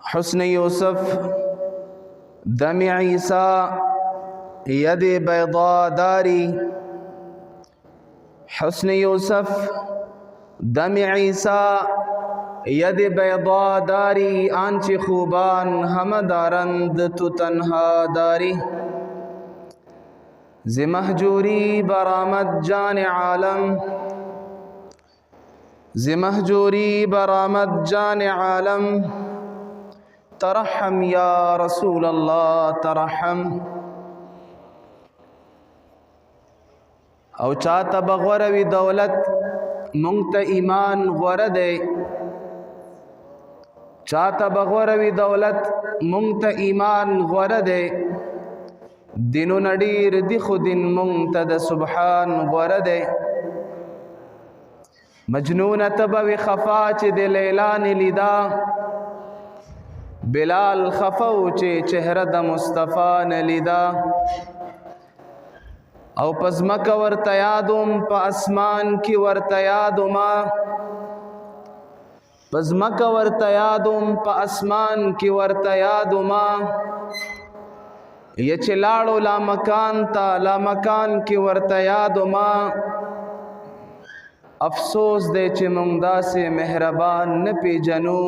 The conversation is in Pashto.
حسن یوسف دم عیسی ید بیضا داری. حسن یوسف دم عیسی ید بیضا داری. آنچه خوبان همه دارند تو تنها داری. ز مهجوری برآمد جان عالم، ز مهجوری برآمد جان عالم. ترحم یا رسول الله ترحم. او چاته بغوره وی دولت مونږ ته ایمان غوره دی. چاته بغوره وی دولت مونږ ته ایمان غوره دی. دینونه ډېر دي خو دین مونږ ته د سبحان غوره دی. مجنونه ته به وي خفا چې د لیلا نه لیدا. بلال خفه و چې چهره د مصطفی نه لیدا. او په ځمکه ورته یادوم په اسمان کې ورته یادومه. په ځمکه ورته یادوم په اسمان کې ورته یادومه. یا چې لاړو لامکان ته لامکان کې ورته یادومه. افسوس دی چې موږ داسې مهربان نه پیژنو.